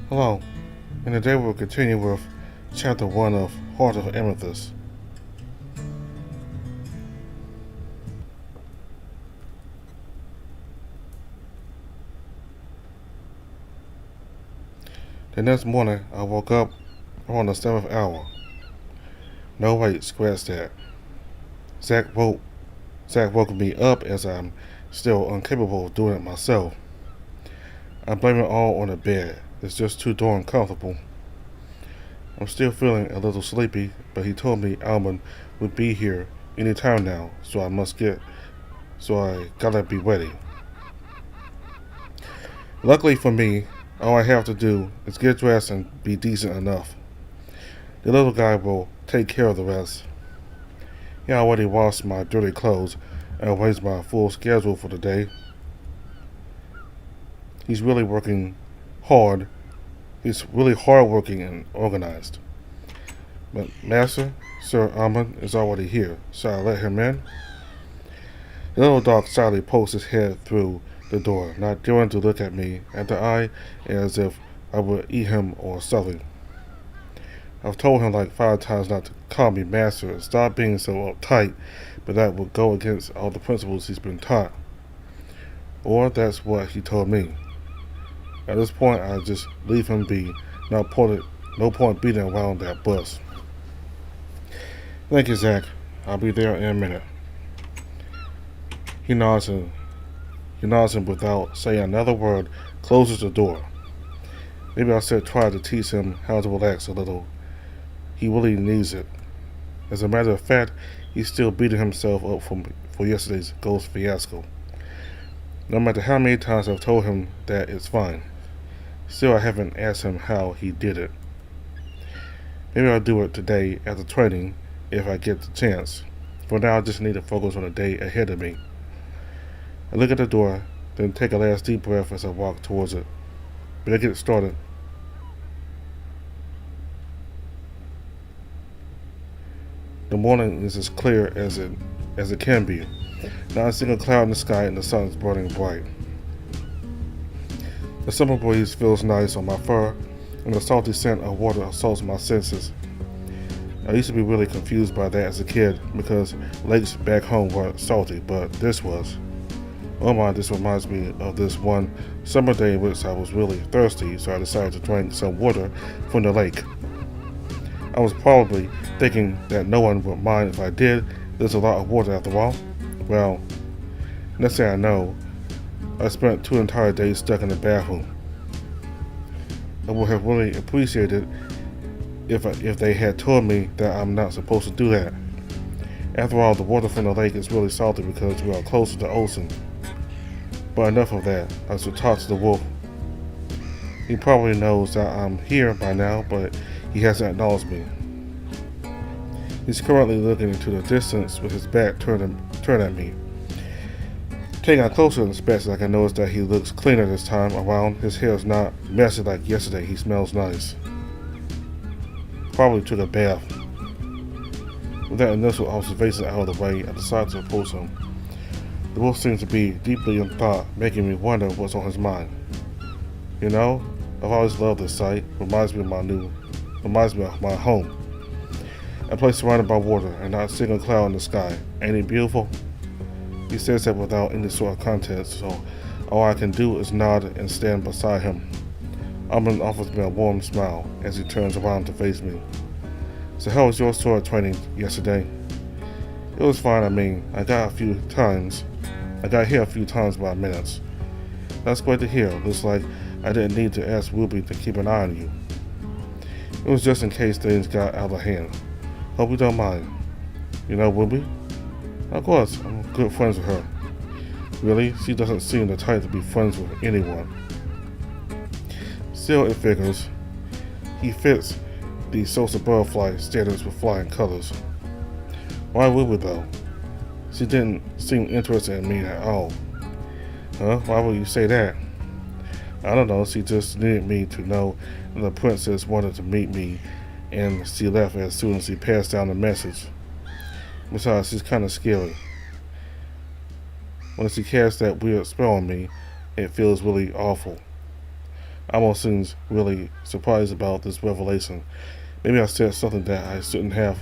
Hello, and today we'll continue with Chapter 1 of Heart of Amethyst. The next morning, I woke up around the 7th hour. No, wait, scratch that. Zach woke, Zach woke me up as I'm still incapable of doing it myself. I blame it all on the bed. It's just too darn comfortable. I'm still feeling a little sleepy, but he told me Almond would be here any time now, so I gotta be ready. Luckily for me, all I have to do is get dressed and be decent enough. The little guy will take care of the rest. He already washed my dirty clothes and arranged my full schedule for the day. He's really working hard. He's really hardworking and organized. But Master, Sir Almond is already here. Shall I let him in? The little dog sadly pokes his head through the door, not daring to look at me and the eye as if I would eat him or something. I've told him like 5 times not to call me master and stop being so uptight, but that would go against all the principles he's been taught. Or that's what he told me. At this point, I just leave him be. No point beating around that bus. Thank you, Zach. I'll be there in a minute. He nods and without saying another word, closes the door. Maybe I should try to teach him how to relax a little. He really needs it. As a matter of fact, he's still beating himself up for yesterday's ghost fiasco. No matter how many times I've told him that it's fine. Still, I haven't asked him how he did it. Maybe I'll do it today after training if I get the chance. For now, I just need to focus on the day ahead of me. I look at the door, then take a last deep breath as I walk towards it. Better get started. The morning is as clear as it can be. Not a single cloud in the sky and the sun is burning bright. The summer breeze feels nice on my fur, and the salty scent of water assaults my senses. I used to be really confused by that as a kid because lakes back home weren't salty, but this was. Oh my, this reminds me of this one summer day in which I was really thirsty, so I decided to drink some water from the lake. I was probably thinking that no one would mind if I did. There's a lot of water after all. Well, next thing I know, I spent 2 entire days stuck in the bathroom. I would have really appreciated if they had told me that I'm not supposed to do that. After all, the water from the lake is really salty because we are close to the ocean. But enough of that. I should talk to the wolf. He probably knows that I'm here by now, but he hasn't acknowledged me. He's currently looking into the distance with his back turned at me. Taking a closer inspection, I can notice that he looks cleaner this time around. His hair is not messy like yesterday. He smells nice. Probably took a bath. With that initial observation out of the way, I decided to approach him. The wolf seems to be deeply in thought, making me wonder what's on his mind. You know, I've always loved this site. Reminds me of my home. A place surrounded by water and not a single cloud in the sky. Ain't it beautiful? He says that without any sort of context, so all I can do is nod and stand beside him. Almond offers me a warm smile as he turns around to face me. So how was your sword training yesterday? It was fine. I got here a few times by minutes. That's great to hear. Looks like I didn't need to ask Ruby to keep an eye on you. It was just in case things got out of hand. Hope you don't mind. You know Ruby? Of course, I'm good friends with her. Really? She doesn't seem the type to be friends with anyone. Still, it figures. He fits the social butterfly standards with flying colors. Why Ruby though? She didn't seem interested in me at all. Huh? Why would you say that? I don't know, she just needed me to know that the princess wanted to meet me, and she left as soon as she passed down the message. Besides, she's kind of scary. When she casts that weird spell on me, it feels really awful. almost seems really surprised about this revelation. Maybe I said something that I shouldn't have.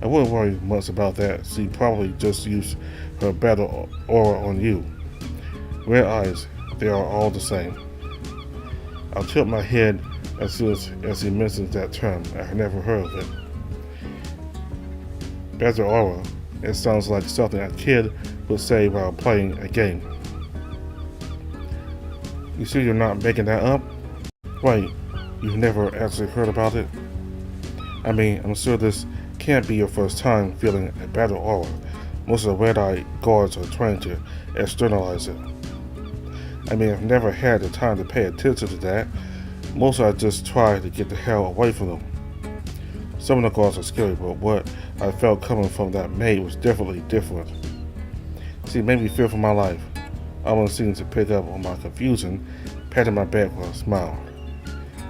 I wouldn't worry much about that. She probably just used her battle aura on you. Red eyes, they are all the same. I'll tilt my head as soon as he mentions that term. I had never heard of it. Battle aura, it sounds like something a kid would say while playing a game. You sure you're not making that up? Wait, you've never actually heard about it? I mean, I'm sure this can't be your first time feeling a battle aura. Most of the red-eye guards are trained to externalize it. I mean, I've never had the time to pay attention to that. Most I just try to get the hell away from them. Some of the guards are scary, but what I felt coming from that maid was definitely different. See, it made me fear for my life. Almond seemed to pick up on my confusion, patting my back with a smile.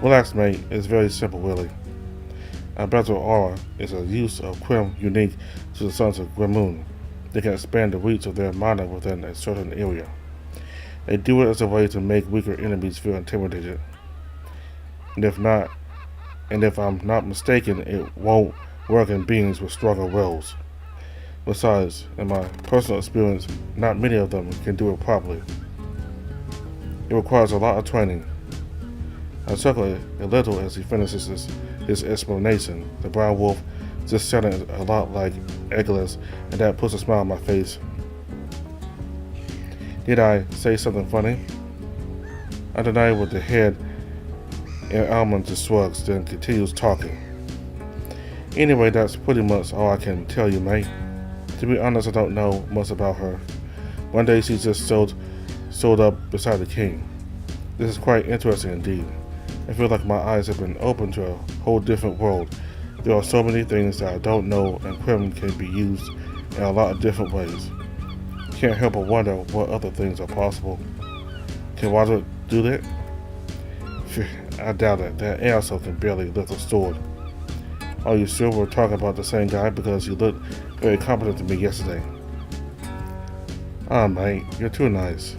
Relax, mate. It's very simple, really. A battle aura is a use of Quim unique to the sons of Grimoon. They can expand the reach of their mana within a certain area. They do it as a way to make weaker enemies feel intimidated. And if I'm not mistaken, it won't work in beings with stronger wills. Besides, in my personal experience, not many of them can do it properly. It requires a lot of training. I chuckle a little as he finishes his explanation. The brown wolf just sounded a lot like Amethyst, and that puts a smile on my face. Did I say something funny? I deny it with the head, and Almond just shrugs, then continues talking. Anyway, that's pretty much all I can tell you, mate. To be honest, I don't know much about her. One day she just showed up beside the king. This is quite interesting indeed. I feel like my eyes have been opened to a whole different world. There are so many things that I don't know, and Quim can be used in a lot of different ways. Can't help but wonder what other things are possible. Can water do that? I doubt it. That asshole can barely lift a sword. Are you sure we're talking about the same guy? Because you looked very competent to me yesterday. Ah, mate, you're too nice.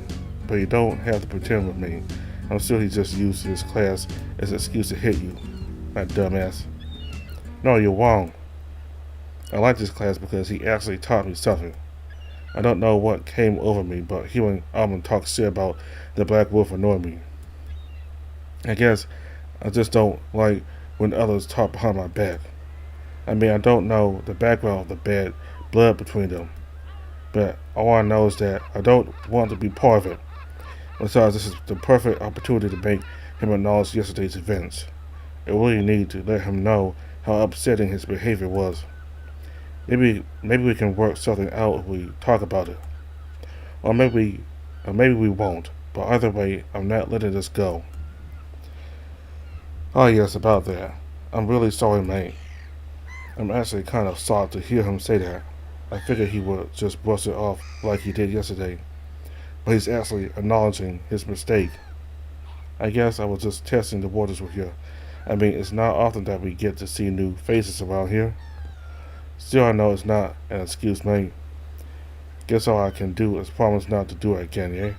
But you don't have to pretend with me. I'm sure he just used his class as an excuse to hit you. That dumbass. No, you're wrong. I like this class because he actually taught me something. I don't know what came over me, but hearing Almond talk shit about the Black Wolf annoyed me. I guess I just don't like when others talk behind my back. I mean, I don't know the background of the bad blood between them, but all I know is that I don't want to be part of it. Besides, this is the perfect opportunity to make him acknowledge yesterday's events. I really need to let him know how upsetting his behavior was. Maybe we can work something out if we talk about it. Or maybe we won't. But either way, I'm not letting this go. Oh yes, about that. I'm really sorry, mate. I'm actually kind of shocked to hear him say that. I figured he would just brush it off like he did yesterday. But he's actually acknowledging his mistake. I guess I was just testing the waters with you. I mean, it's not often that we get to see new faces around here. Still, I know it's not an excuse, mate. Guess all I can do is promise not to do it again, eh?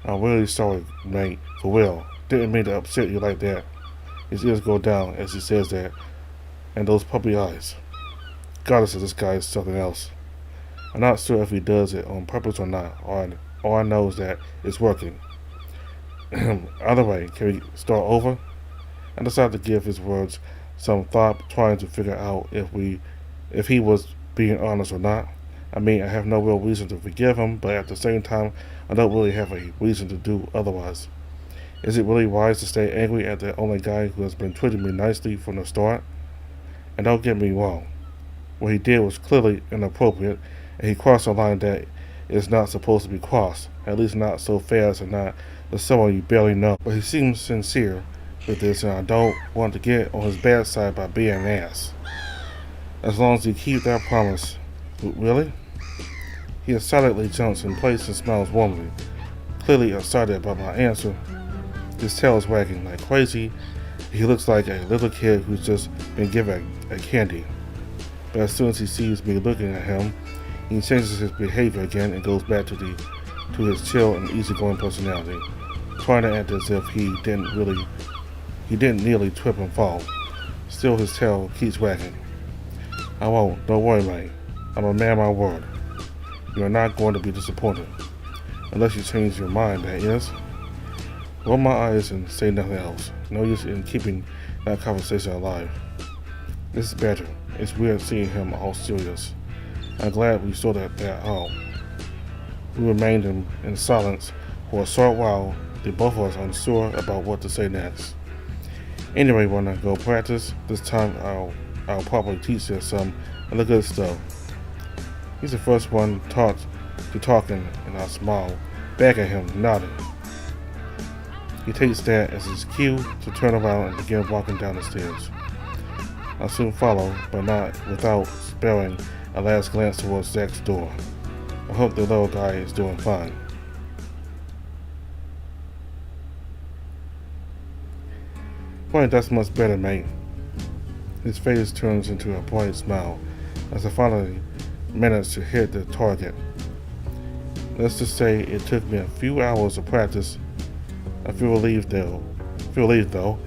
I'm really sorry, mate. For real. Didn't mean to upset you like that. His ears go down as he says that. And those puppy eyes. Goddess, this guy is something else. I'm not sure if he does it on purpose or not. All I know is that it's working. Either way, can we start over? I decided to give his words some thought, trying to figure out if he was being honest or not. I mean, I have no real reason to forgive him, but at the same time, I don't really have a reason to do otherwise. Is it really wise to stay angry at the only guy who has been treating me nicely from the start? And don't get me wrong, what he did was clearly inappropriate, and he crossed a line that is not supposed to be crossed, at least not so fast and not with someone you barely know. But he seems sincere with this, and I don't want to get on his bad side by being an ass. As long as he keeps that promise. Really? He excitedly jumps in place and smiles warmly, clearly excited by my answer. His tail is wagging like crazy. He looks like a little kid who's just been given a candy. But as soon as he sees me looking at him, he changes his behavior again and goes back to his chill and easygoing personality. trying to act as if he didn't nearly trip and fall. Still, his tail keeps wagging. I won't. Don't worry, mate. I'm a man of my word. You are not going to be disappointed. Unless you change your mind, that is. Roll my eyes and say nothing else. No use in keeping that conversation alive. This is better. It's weird seeing him all serious. I'm glad we saw that out. We remained in silence for a short while. The both of us unsure about what to say next. Anyway, when I go practice, this time I'll probably teach you some of the good stuff. He's the first one taught to talking, and I smile back at him, nodding. He takes that as his cue to turn around and begin walking down the stairs. I soon follow, but not without sparing a last glance towards Zach's door. I hope the little guy is doing fine. Boy, that's much better, mate. His face turns into a bright smile as I finally manage to hit the target. Let's just say it took me a few hours of practice. I feel relieved though.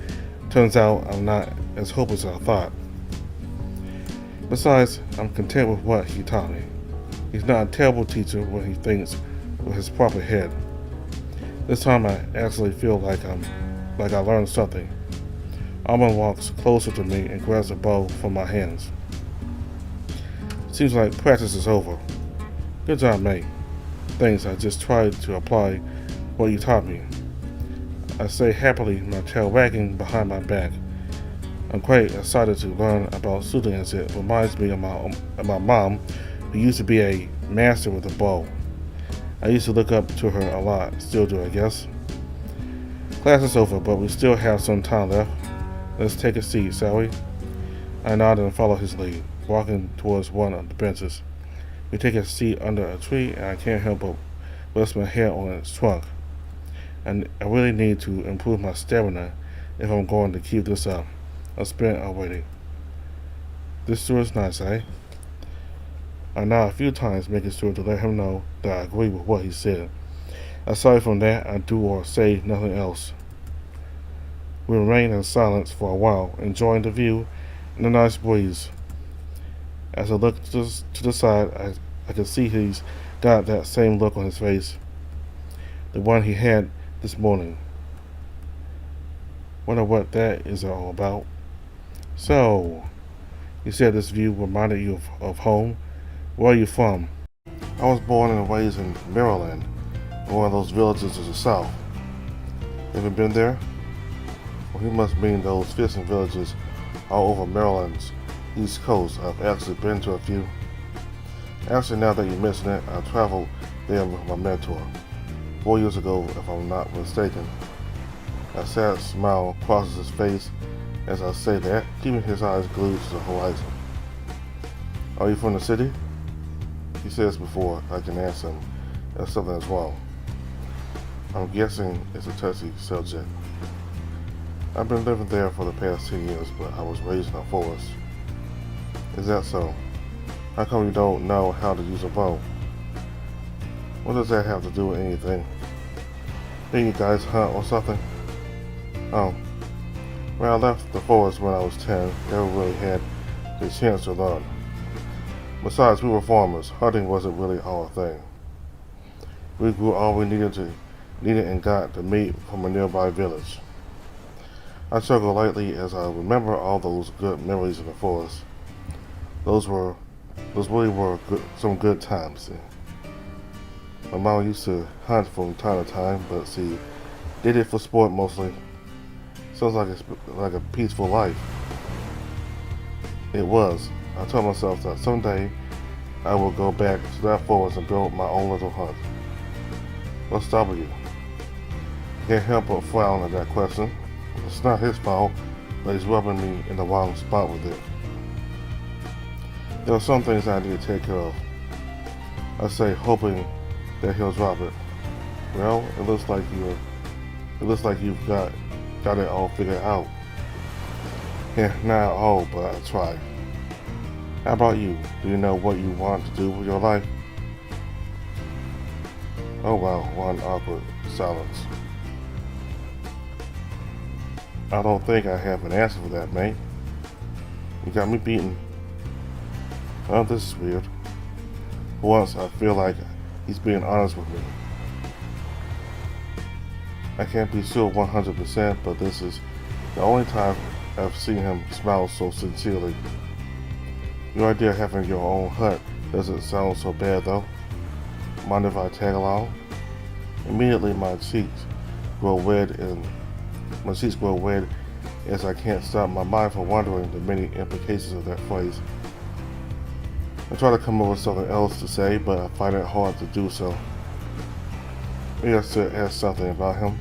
Turns out I'm not as hopeless as I thought. Besides, I'm content with what he taught me. He's not a terrible teacher when he thinks with his proper head. This time I actually feel like I learned something. Almond walks closer to me and grabs a bow from my hands. Seems like practice is over. Good job, mate. Thanks, I just tried to apply what you taught me. I say happily, my tail wagging behind my back. I'm quite excited to learn about shooting as it reminds me of my mom, who used to be a master with a bow. I used to look up to her a lot, still do I guess. Class is over, but we still have some time left. Let's take a seat, shall we? I nod and follow his lead, walking towards one of the benches. We take a seat under a tree, and I can't help but rest my head on its trunk. And I really need to improve my stamina if I'm going to keep this up. I've spent already. This sure is nice, eh? I nod a few times, making sure to let him know that I agree with what he said. Aside from that, I do or say nothing else. We remain in silence for a while, enjoying the view and the nice breeze. As I look to the side, I can see he's got that same look on his face, the one he had this morning. Wonder what that is all about. So, you said this view reminded you of home. Where are you from? I was born and raised in Maryland, in one of those villages to the south. Ever been there? Well, he must mean those fishing villages all over Maryland's east coast. I've actually been to a few. Actually, now that you mention it, I traveled there with my mentor 4 years ago, if I'm not mistaken. A sad smile crosses his face as I say that, keeping his eyes glued to the horizon. Are you from the city? He says before I can answer him if something is wrong. I'm guessing it's a touchy subject. I've been living there for the past 10 years, but I was raised in a forest. Is that so? How come you don't know how to use a bow? What does that have to do with anything? Didn't you guys hunt or something? Oh. When I left the forest when I was 10, never really had the chance to learn. Besides, we were farmers. Hunting wasn't really our thing. We grew all we needed and got the meat from a nearby village. I chuckle lightly as I remember all those good memories in the forest. Those really were some good times. My mom used to hunt from time to time, but she did it for sport mostly. Sounds like a peaceful life. It was. I told myself that someday I will go back to that forest and build my own little hut. What's stopping you? I can't help but frown at that question. It's not his fault, but he's rubbing me in the wrong spot with it. There are some things I need to take care of. I say, hoping that he'll drop it. Well, it looks like you've got it all figured out. Yeah, not all, but I try. How about you? Do you know what you want to do with your life? Oh wow, one awkward silence. I don't think I have an answer for that, mate. You got me beaten. Oh, this is weird. For once, I feel like he's being honest with me. I can't be sure 100%, but this is the only time I've seen him smile so sincerely. Your idea of having your own hut doesn't sound so bad, though. Mind if I tag along? Immediately, my cheeks grow red as I can't stop my mind from wondering the many implications of that phrase. I try to come up with something else to say, but I find it hard to do so. Maybe I should ask something about him.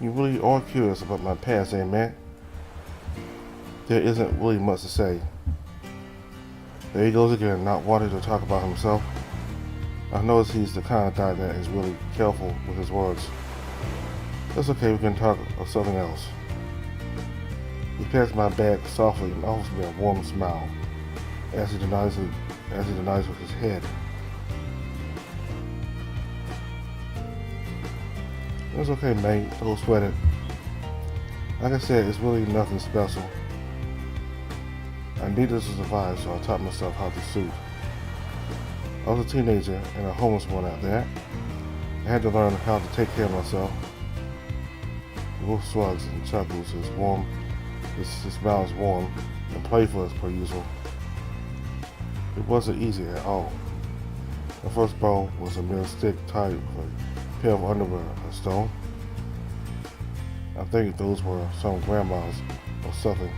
You really are curious about my past, eh, man? There isn't really much to say. There he goes again, not wanting to talk about himself. I notice he's the kind of guy that is really careful with his words. That's okay, we can talk of something else. He pats my back softly and offers me a warm smile as he denies with his head. It's okay, mate. Don't sweat it. Like I said, it's really nothing special. I needed to survive, so I taught myself how to shoot. I was a teenager and a homeless one at that. I had to learn how to take care of myself. Wolf shrugs and chuckles. His smile is warm and playful as per usual. It wasn't easy at all. My first bow was a mere stick tied with a pair of underwear and stone. I think those were some grandma's or something.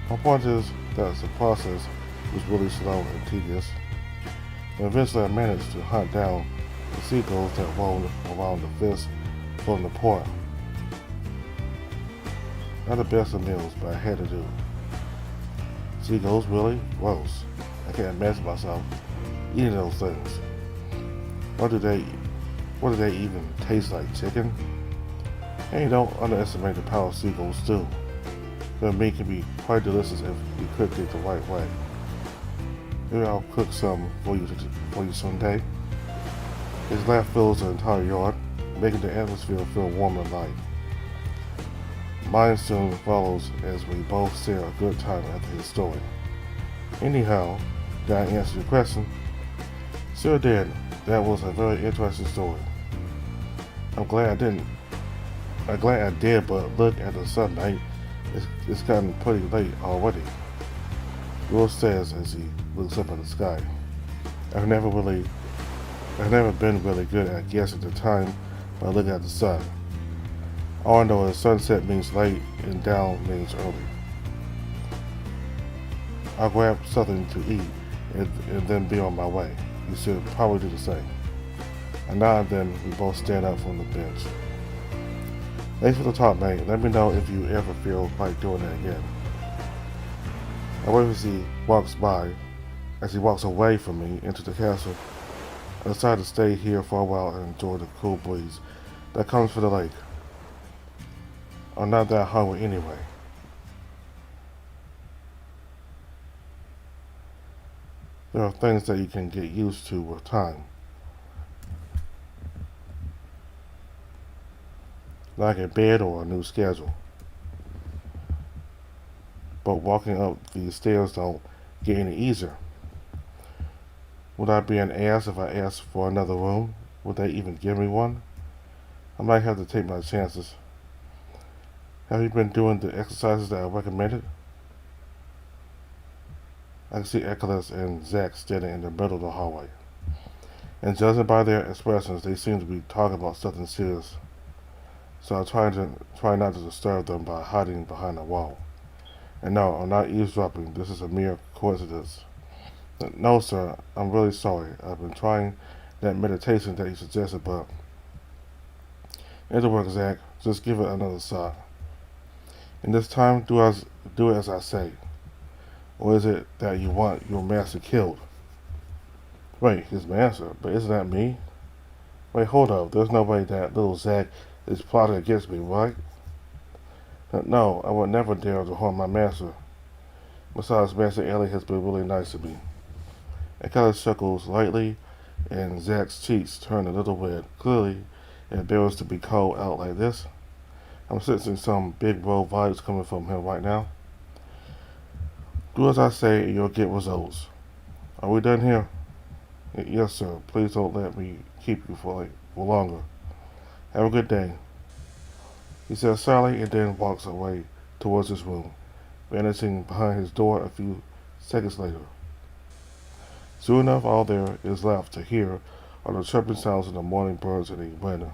My point is that the process was really slow and tedious. And eventually I managed to hunt down the seagulls that roamed around the fist from the port. Not the best of meals, but I had to do it. Seagulls, really? Gross. I can't imagine myself eating those things. What do they even taste like? Chicken? And you don't underestimate the power of seagull stew. Their meat can be quite delicious if you cook it the right way. Maybe I'll cook some for you someday. His laugh fills the entire yard, making the atmosphere feel warm and light. Mine soon follows as we both share a good time after his story. Anyhow, did I answer your question? Sure did. That was a very interesting story. I'm glad I did, but look at the sun, mate. It's gotten pretty late already. Will says as he looks up at the sky. I've never been really good at guessing the time by looking at the sun. All I know is sunset means late and down means early. I'll grab something to eat and then be on my way. You should probably do the same. And now and then we both stand up from the bench. Thanks for the talk, mate. Let me know if you ever feel like doing that again. I wait as he walks away from me into the castle. I decide to stay here for a while and enjoy the cool breeze that comes from the lake. I'm not that hungry anyway. There are things that you can get used to with time. Like a bed or a new schedule. But walking up these stairs don't get any easier. Would I be an ass if I asked for another room? Would they even give me one? I might have to take my chances. Have you been doing the exercises that I recommended? I can see Echolas and Zack standing in the middle of the hallway. And judging by their expressions, they seem to be talking about something serious. So I try not to disturb them by hiding behind a wall. And no, I'm not eavesdropping. This is a mere coincidence. No, sir, I'm really sorry. I've been trying that meditation that you suggested, but it'll work, Zack. Just give it another shot. And this time, do it as I say. Or is it that you want your master killed? Wait, his master? But isn't that me? Wait, hold up. There's no way that little Zack is plotting against me, right? No, I would never dare to harm my master. Besides, Master Ellie has been really nice to me. It kind of chuckles lightly, and Zack's cheeks turn a little red. Clearly, embarrassed to be called out like this. I'm sensing some big bro vibes coming from him right now. Do as I say and you'll get results. Are we done here? Yes, sir. Please don't let me keep you for longer. Have a good day. He says sadly and then walks away towards his room, vanishing behind his door a few seconds later. Soon enough, all there is left to hear are the chirping sounds of the morning birds in the window.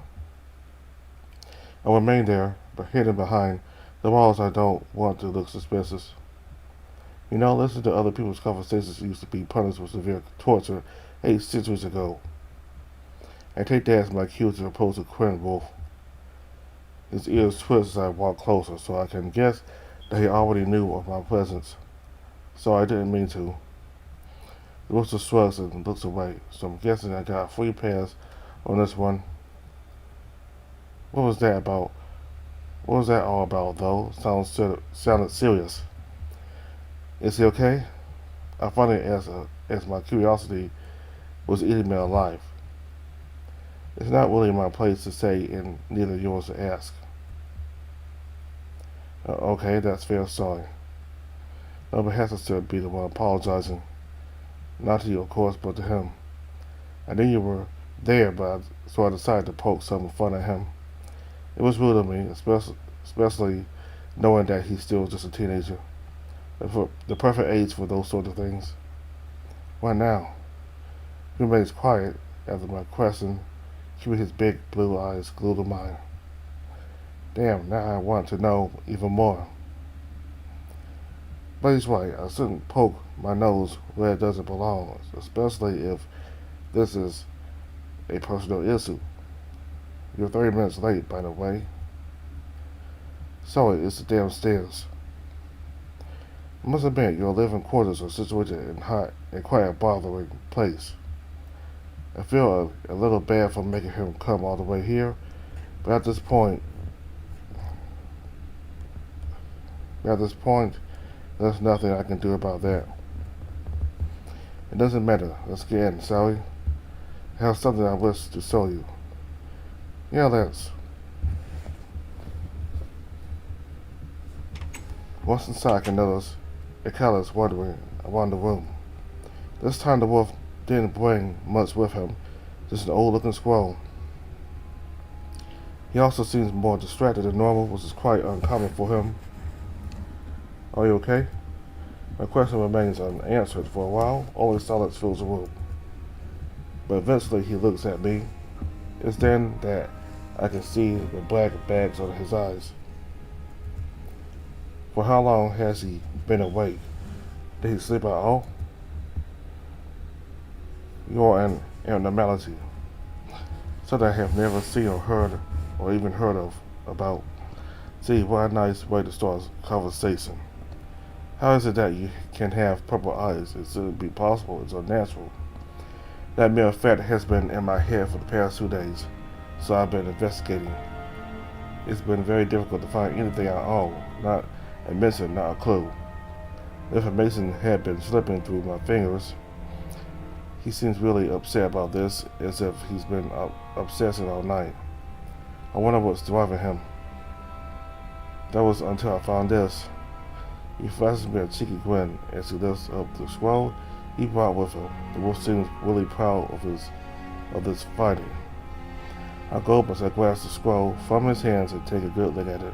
I remain there, but hidden behind the walls. I don't want to look suspicious. You know, listening to other people's conversations used to be punished with severe torture 8 centuries ago. I take that as my cue to approach a Quinn Wolf. His ears twist as I walk closer, so I can guess that he already knew of my presence. So I didn't mean to. The rooster shrugs and looks away, so I'm guessing I got a free pass on this one. What was that about? What was that all about, though? Sounded serious. Is he okay? I finally asked as my curiosity was eating me alive. It's not really my place to say, and neither yours to ask. Okay, that's fair, sorry. Nobody has to be the one apologizing. Not to you, of course, but to him. I knew you were there, so I decided to poke some fun at him. It was rude of me, especially knowing that he's still just a teenager. For the perfect age for those sort of things. Why now? He remains quiet after my question, keeping his big blue eyes glued to mine. Damn, now I want to know even more. But he's right, I shouldn't poke my nose where it doesn't belong, especially if this is a personal issue. You're 30 minutes late, by the way. Sorry, it's the damn stairs. I must admit, your living quarters are situated in quite a bothering place. I feel a little bad for making him come all the way here, but at this point, there's nothing I can do about that. It doesn't matter. Let's get in, shall we? I have something I wish to show you. Yeah, let's. Once inside, I can notice a callus wandering around the room. This time the wolf didn't bring much with him, just an old-looking squirrel. He also seems more distracted than normal, which is quite uncommon for him. Are you okay? My question remains unanswered for a while. Only silence fills the room. But eventually he looks at me. It's then that I can see the black bags under his eyes. For how long has he been awake? Did he sleep at all? You're an abnormality. Something I have never seen or heard or even heard of about. See, what a nice way to start a conversation. How is it that you can have purple eyes? It shouldn't be possible. It's unnatural. That mere fact has been in my head for the past 2 days, so I've been investigating. It's been very difficult to find anything I own, not a mention, not a clue. The information had been slipping through my fingers. He seems really upset about this, as if he's been obsessing all night. I wonder what's driving him. That was until I found this. He flashes me a cheeky grin as he lifts up the scroll he brought with him. The wolf seems really proud of this finding. I go up as I grasp the scroll from his hands and take a good look at it.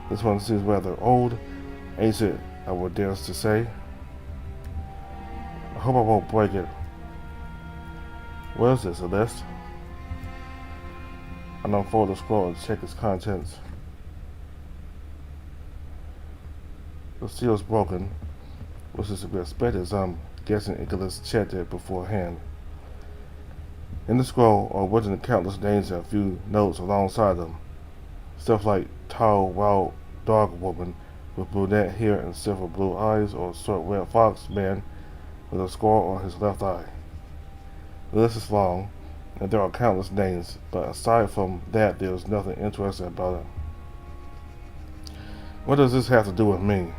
This one seems rather old, ancient, I would dare to say. I hope I won't break it. What is this, a list? I unfold the scroll and check its contents. The seal is broken, which is to be expected, as I'm guessing Nicholas checked it beforehand. In the scroll are written countless names and a few notes alongside them. Stuff like tall, wild dog woman with brunette hair and silver blue eyes, or short red fox man with a scar on his left eye. The list is long, and there are countless names, but aside from that, there is nothing interesting about it. What does this have to do with me?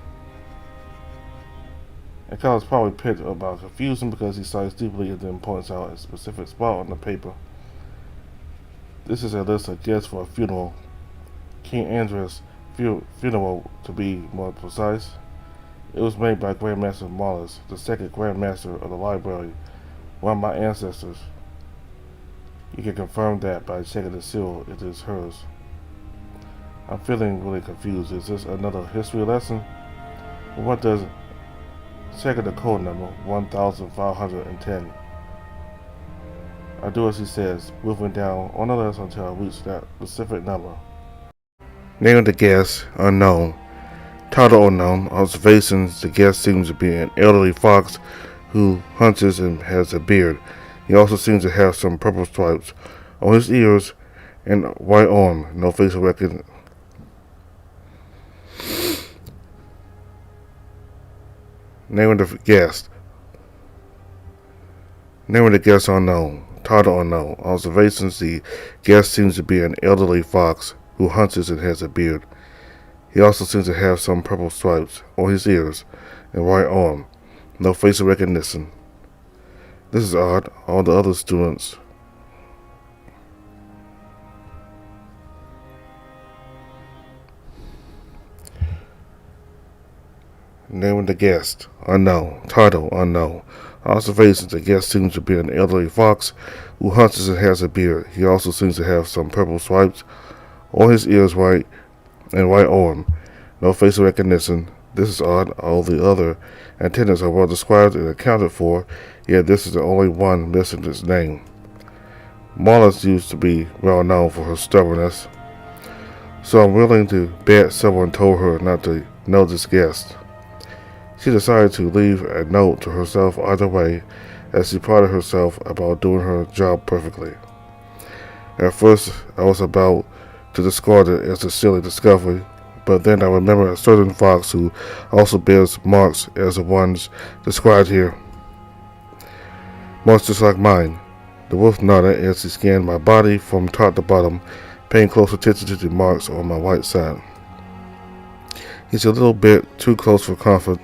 And Kyle's probably picked about confusion because he sighs deeply and then points out a specific spot on the paper. This is a list of guests for a funeral. King Andrea's funeral, to be more precise. It was made by Grandmaster Marlis, the second Grandmaster of the library, one of my ancestors. You can confirm that by checking the seal. It is hers. I'm feeling really confused. Is this another history lesson? What does checking the code number 1510? I do as he says, moving down on the list until I reach that specific number. Name of the guest, unknown. Title unknown. Observations, the guest seems to be an elderly fox who hunches and has a beard. He also seems to have some purple stripes on his ears and white arm. No facial recognition. Name of the guest. Name of the guest unknown. Title unknown. Observations, the guest seems to be an elderly fox who hunches and has a beard. He also seems to have some purple stripes on his ears and right arm. No facial recognition. This is odd. All the other students. Name of the guest. Unknown. Title unknown. Observations, the guest seems to be an elderly fox who hunches and has a beard. He also seems to have some purple stripes on his ears right and right arm. No facial recognition. This is odd. All the other attendants are well described and accounted for, yet this is the only one missing its name. Marlis used to be well known for her stubbornness, so I'm willing to bet someone told her not to know this guest. She decided to leave a note to herself either way, as she prided herself about doing her job perfectly. At first, I was about to discard it as a silly discovery, but then I remembered a certain fox who also bears marks as the ones described here. Marks just like mine. The wolf nodded as he scanned my body from top to bottom, paying close attention to the marks on my right side. He's a little bit too close for comfort.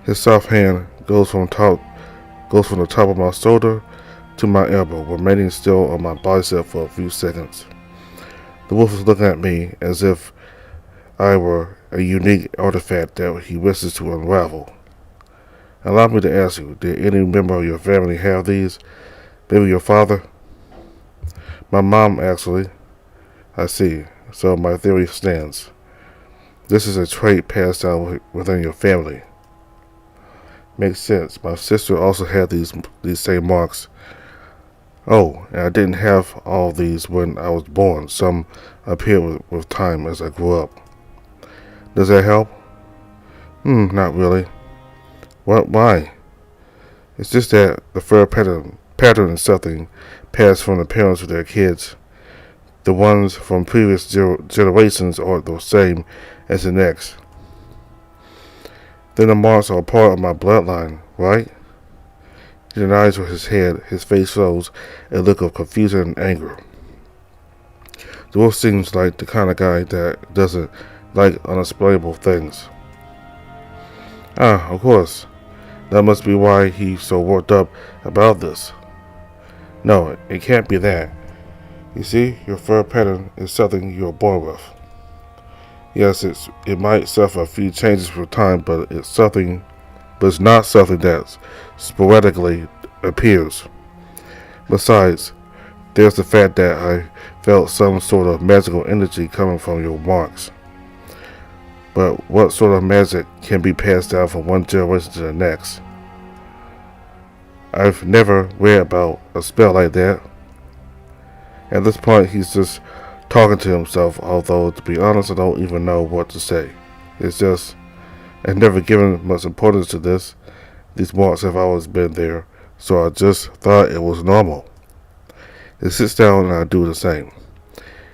His soft hand goes from the top of my shoulder to my elbow, remaining still on my bicep for a few seconds. The wolf is looking at me as if I were a unique artifact that he wishes to unravel. Allow me to ask you, did any member of your family have these? Maybe your father? My mom, actually. I see. So my theory stands. This is a trait passed down within your family. Makes sense. My sister also had these same marks. Oh, and I didn't have all of these when I was born. Some appeared with time as I grew up. Does that help? Not really. Why? It's just that the fur pattern is something passed from the parents to their kids. The ones from previous generations are the same as the next. Then the marks are part of my bloodline, right? He denies with his head. His face shows a look of confusion and anger. The wolf seems like the kind of guy that doesn't like unexplainable things. Of course. That must be why he's so worked up about this. No, it can't be that. You see, your fur pattern is something you're born with. Yes, it might suffer a few changes with time, but it's not something that sporadically appears. Besides, there's the fact that I felt some sort of magical energy coming from your marks. But what sort of magic can be passed down from one generation to the next? I've never read about a spell like that. At this point, he's just talking to himself, although, to be honest, I don't even know what to say. It's just, I've never given much importance to this. These marks have always been there, so I just thought it was normal. He sits down and I do the same.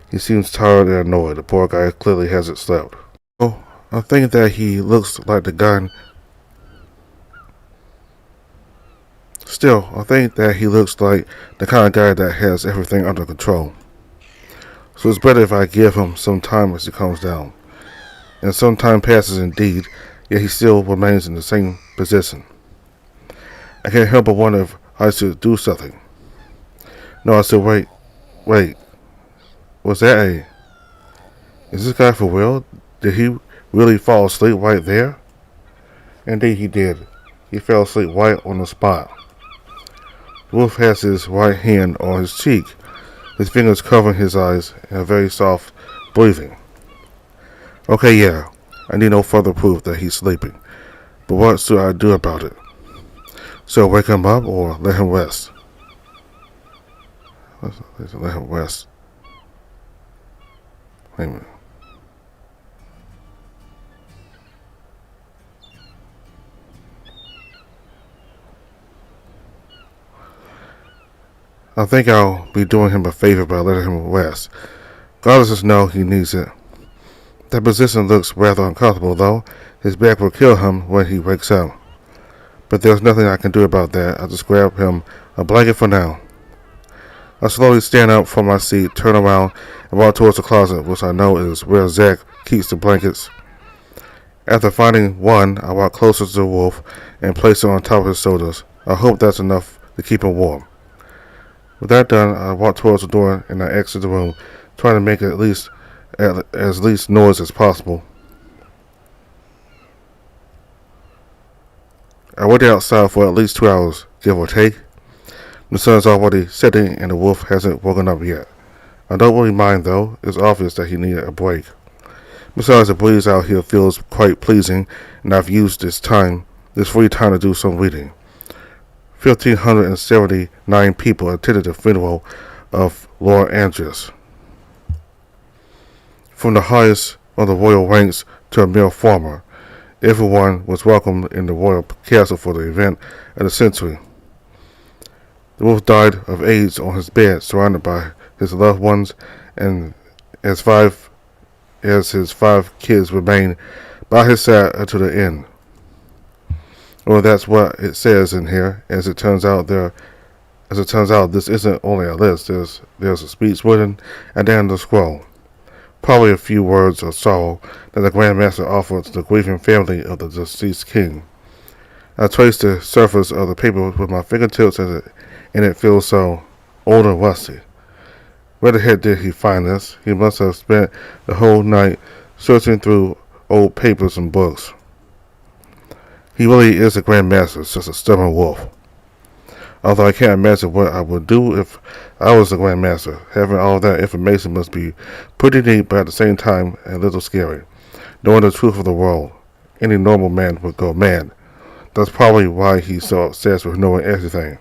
He seems tired and annoyed. The poor guy clearly hasn't slept. Oh, I think that he looks like the guy. Still, I think that he looks like the kind of guy that has everything under control. So it's better if I give him some time as he calms down. And some time passes indeed, yet he still remains in the same position. I can't help but wonder if I should do something. No, I said, wait, was that is this guy for real? Did he really fall asleep right there? Indeed he did. He fell asleep right on the spot. The wolf has his right hand on his cheek, his fingers covering his eyes, and a very soft breathing. Okay, yeah, I need no further proof that he's sleeping. But what should I do about it? Should I wake him up or let him rest? Let's let him rest. Wait a minute. I think I'll be doing him a favor by letting him rest. God lets us know he needs it. That position looks rather uncomfortable, though. His back will kill him when he wakes up. But there's nothing I can do about that. I'll just grab him a blanket for now. I slowly stand up from my seat, turn around, and walk towards the closet, which I know is where Zach keeps the blankets. After finding one, I walk closer to the wolf and place it on top of his shoulders. I hope that's enough to keep him warm. With that done, I walk towards the door and I exit the room, trying to make as least noise as possible. I waited outside for at least 2 hours, give or take. The sun's already setting and the wolf hasn't woken up yet. I don't really mind though. It's obvious that he needed a break. Besides, the breeze out here feels quite pleasing, and I've used this free time to do some reading. 1,579 people attended the funeral of Lord Andreas. From the highest of the royal ranks to a mere farmer, everyone was welcome in the royal castle for the event of the century. The wolf died of AIDS on his bed, surrounded by his loved ones, and as his 5 kids remained by his side until the end. Well, that's what it says in here. As it turns out, this isn't only a list. There's a speech written at the end of the scroll. Probably a few words of sorrow that the Grand Master offered to the grieving family of the deceased king. I traced the surface of the paper with my fingertips, and it feels so old and rusty. Where the heck did he find this? He must have spent the whole night searching through old papers and books. He really is a Grand Master, just a stubborn wolf. Although I can't imagine what I would do if I was the Grand Master. Having all that information must be pretty neat, but at the same time a little scary. Knowing the truth of the world, any normal man would go mad. That's probably why he's so obsessed with knowing everything.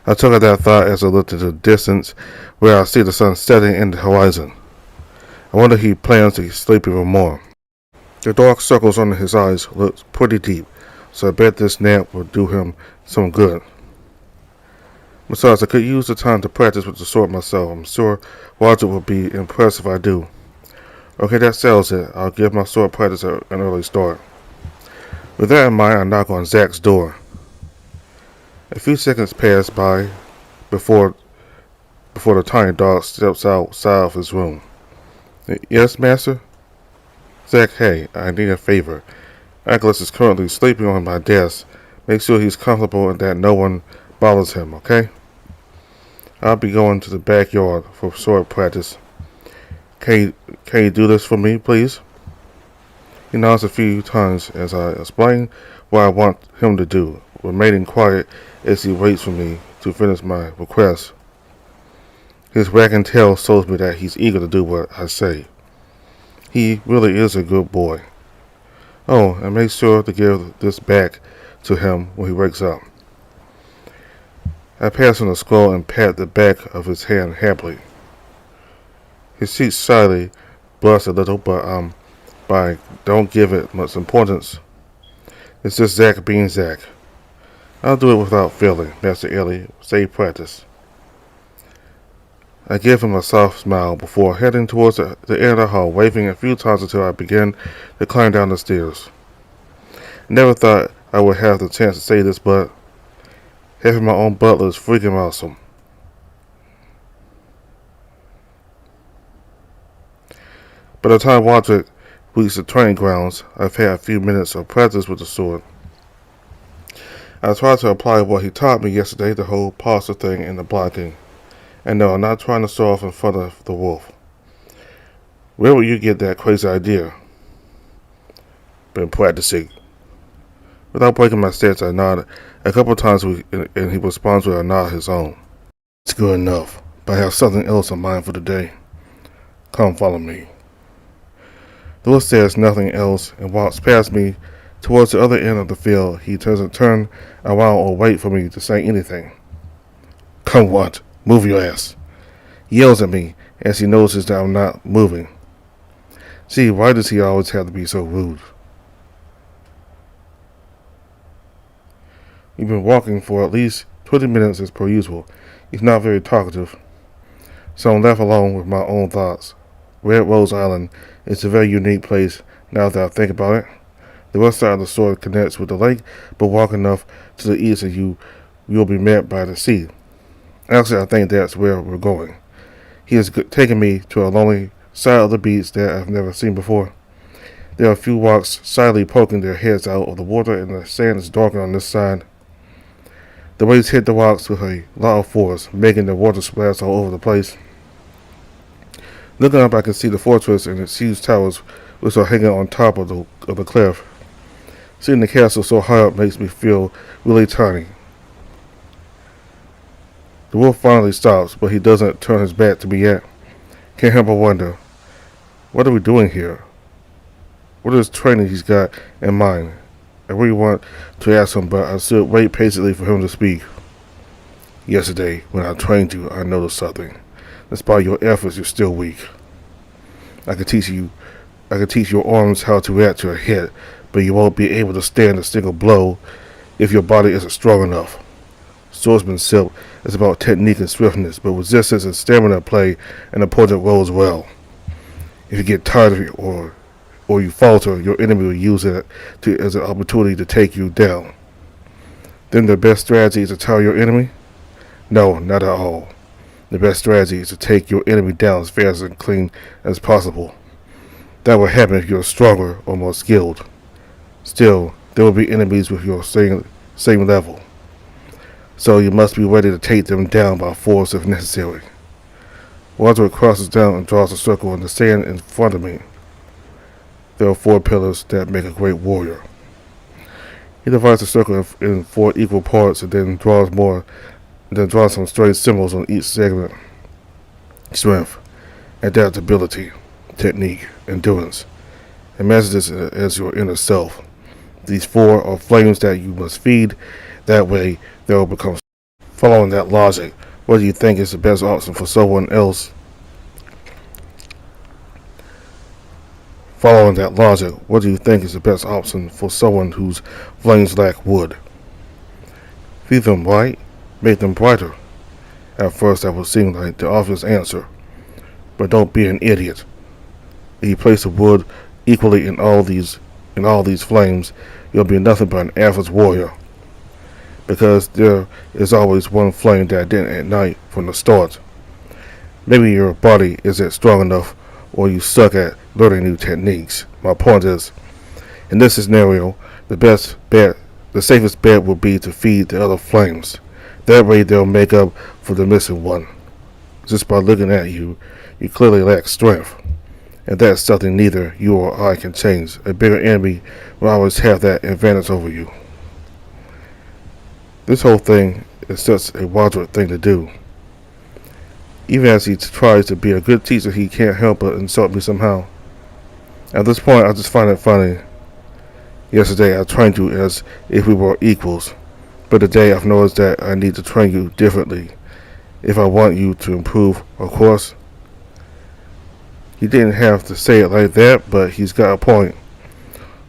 I took at that thought as I looked into the distance, where I see the sun setting in the horizon. I wonder if he plans to sleep even more. The dark circles under his eyes look pretty deep, so I bet this nap will do him some good. Besides, I could use the time to practice with the sword myself. I'm sure Roger will be impressed if I do. Okay, that settles it. I'll give my sword practice an early start. With that in mind, I knock on Zach's door. A few seconds pass by before the tiny dog steps outside of his room. Yes, Master? Zach, hey, I need a favor. Nicholas is currently sleeping on my desk. Make sure he's comfortable and that no one bothers him, okay? I'll be going to the backyard for sword practice. Can you do this for me, please? He nods a few times as I explain what I want him to do, remaining quiet as he waits for me to finish my request. His wagging tail shows me that he's eager to do what I say. He really is a good boy. Oh, and make sure to give this back to him when he wakes up. I pass him the scroll and pat the back of his hand happily. His cheeks shyly blush a little, but I don't give it much importance. It's just Zach being Zach. I'll do it without failing, Master Ellie. Save practice. I give him a soft smile before heading towards the end of the hall, waving a few times until I begin to climb down the stairs. Never thought I would have the chance to say this, but Having my own butler is freaking awesome. By the time Roderick reached the training grounds, I've had a few minutes of practice with the sword. I tried to apply what he taught me yesterday, the whole posture thing and the blocking. And no, I'm not trying to show off in front of the wolf. Where will you get that crazy idea? Been practicing. Without breaking my stance, I nodded a couple of times and he responds with a nod of his own. It's good enough, but I have something else in mind for today. Come follow me. The wolf says nothing else and walks past me towards the other end of the field. He doesn't turn around or wait for me to say anything. Come what? Move your ass. He yells at me as he notices that I'm not moving. Gee, why does he always have to be so rude? We've been walking for at least 20 minutes as per usual. He's not very talkative, so I'm left alone with my own thoughts. Red Rose Island is a very unique place now that I think about it. The west side of the sword connects with the lake, but walk enough to the east and you'll be met by the sea. Actually, I think that's where we're going. He has taken me to a lonely side of the beach that I've never seen before. There are a few rocks silently poking their heads out of the water, and the sand is darker on this side. The waves hit the rocks with a lot of force, making the water splash all over the place. Looking up, I can see the fortress and its huge towers, which are hanging on top of the cliff. Seeing the castle so high up makes me feel really tiny. The wolf finally stops, but he doesn't turn his back to me yet. Can't help but wonder, what are we doing here? What is training he's got in mind? I really want to ask him, but I should wait patiently for him to speak. Yesterday, when I trained you, I noticed something. Despite your efforts, you're still weak. I could teach your arms how to react to a hit, but you won't be able to stand a single blow if your body isn't strong enough. Swordsmanship is about technique and swiftness, but resistance and stamina play an important role as well. If you get tired of it or you falter, your enemy will use it as an opportunity to take you down. Then the best strategy is to tire your enemy? No, not at all. The best strategy is to take your enemy down as fast and clean as possible. That will happen if you're stronger or more skilled. Still, there will be enemies with your same level. So you must be ready to take them down by force if necessary. Roderick crosses down and draws a circle in the sand in front of me. There are 4 pillars that make a great warrior. He divides the circle in 4 equal parts and then draws some strange symbols on each segment. Strength, adaptability, technique, endurance. Imagine this as your inner self. These 4 are flames that you must feed. That way, they will become. Following that logic, what do you think is the best option for someone else? Following that logic, what do you think is the best option for someone whose flames lack wood? Feed them right, make them brighter. At first, that would seem like the obvious answer, but don't be an idiot. If you place the wood equally in all these flames, you'll be nothing but an average warrior. Because there is always one flame that didn't ignite from the start. Maybe your body isn't strong enough, or you suck at learning new techniques. My point is, in this scenario, the safest bet would be to feed the other flames. That way they'll make up for the missing one. Just by looking at you, you clearly lack strength. And that's something neither you or I can change. A bigger enemy will always have that advantage over you. This whole thing is such a Roderick thing to do. Even as he tries to be a good teacher, he can't help but insult me somehow. At this point, I just find it funny. Yesterday, I trained you as if we were equals, but today I've noticed that I need to train you differently if I want you to improve, of course. He didn't have to say it like that, but he's got a point.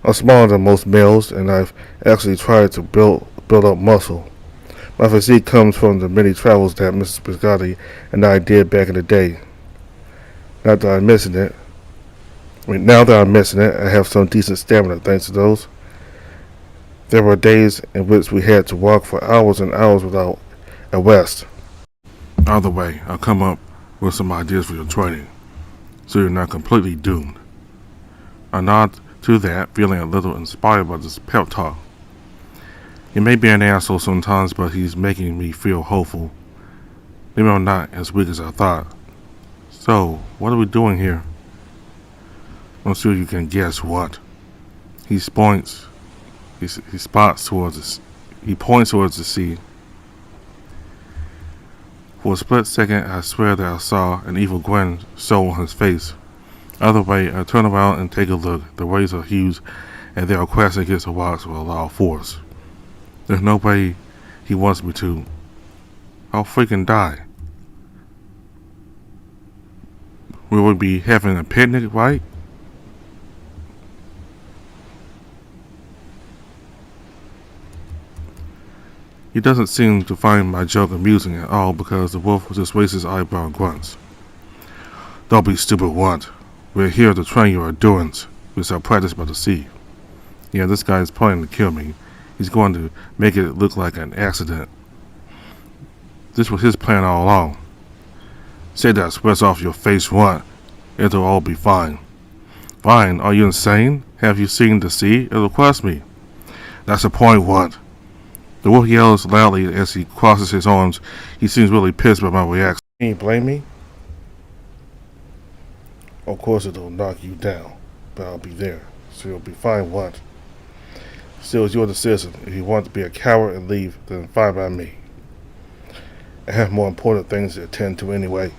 I'm smaller than most males, and I've actually tried to build up muscle. My physique comes from the many travels that Mrs. Biscotti and I did back in the day. Now that I'm missing it, I have some decent stamina thanks to those. There were days in which we had to walk for hours and hours without a rest. Either way, I'll come up with some ideas for your training, so you're not completely doomed. I nod to that, feeling a little inspired by this pep talk. He may be an asshole sometimes, but he's making me feel hopeful. Maybe I'm not as weak as I thought. So, what are we doing here? I'm sure you can guess what. He points. He spots towards the. He points towards the sea. For a split second, I swear that I saw an evil grin show on his face. Either way, I turn around and take a look. The waves are huge, and they are crashing against the rocks with a lot of force. There's no way he wants me to. I'll freaking die. We would be having a picnic, right? He doesn't seem to find my joke amusing at all because the wolf just raises his eyebrow and grunts. Don't be stupid, Runt. We're here to train your endurance. We shall practice by the sea. Yeah, this guy is planning to kill me. He's going to make it look like an accident. This was his plan all along. Say that sweats off your face, Runt. It'll all be fine. Fine? Are you insane? Have you seen the sea? It'll crush me. That's the point, Runt. The wolf yells loudly as he crosses his arms. He seems really pissed by my reaction. Can you blame me? Of course it'll knock you down, but I'll be there, so you'll be fine, Runt. Still, it's your decision. If you want to be a coward and leave, then fine by me. I have more important things to attend to anyway.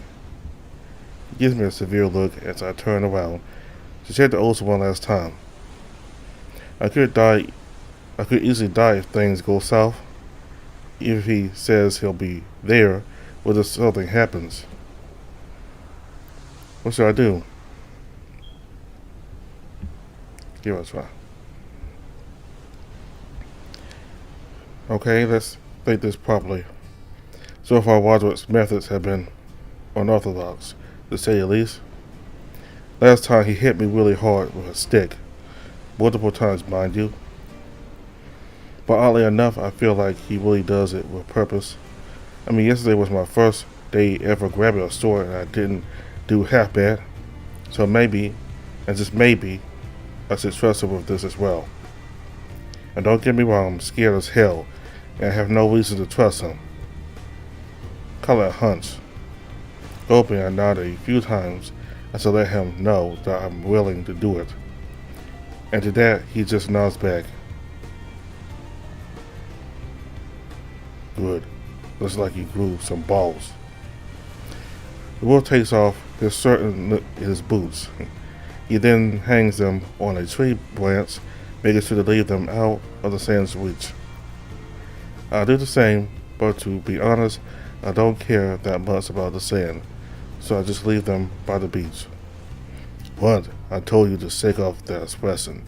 He gives me a severe look as I turn around to check the ocean one last time. I could easily die if things go south. Even if he says he'll be there, what if something happens? What should I do? Give it a try. Okay, let's think this properly. So far, Wadsworth's methods have been unorthodox, to say the least. Last time he hit me really hard with a stick. Multiple times, mind you. But oddly enough, I feel like he really does it with purpose. I mean, yesterday was my first day ever grabbing a sword, and I didn't do half bad. So maybe, and just maybe, I should trust him with this as well. And don't get me wrong, I'm scared as hell, and I have no reason to trust him. Call it a hunch. Gulping, I nodded a few times as I let him know that I'm willing to do it. And to that, he just nods back. Good. Looks like he grew some balls. The wolf takes off his shirt and his boots. He then hangs them on a tree branch, making sure to leave them out of the sand's reach. I do the same, but to be honest, I don't care that much about the sand, so I just leave them by the beach. Runt, I told you to shake off that expression.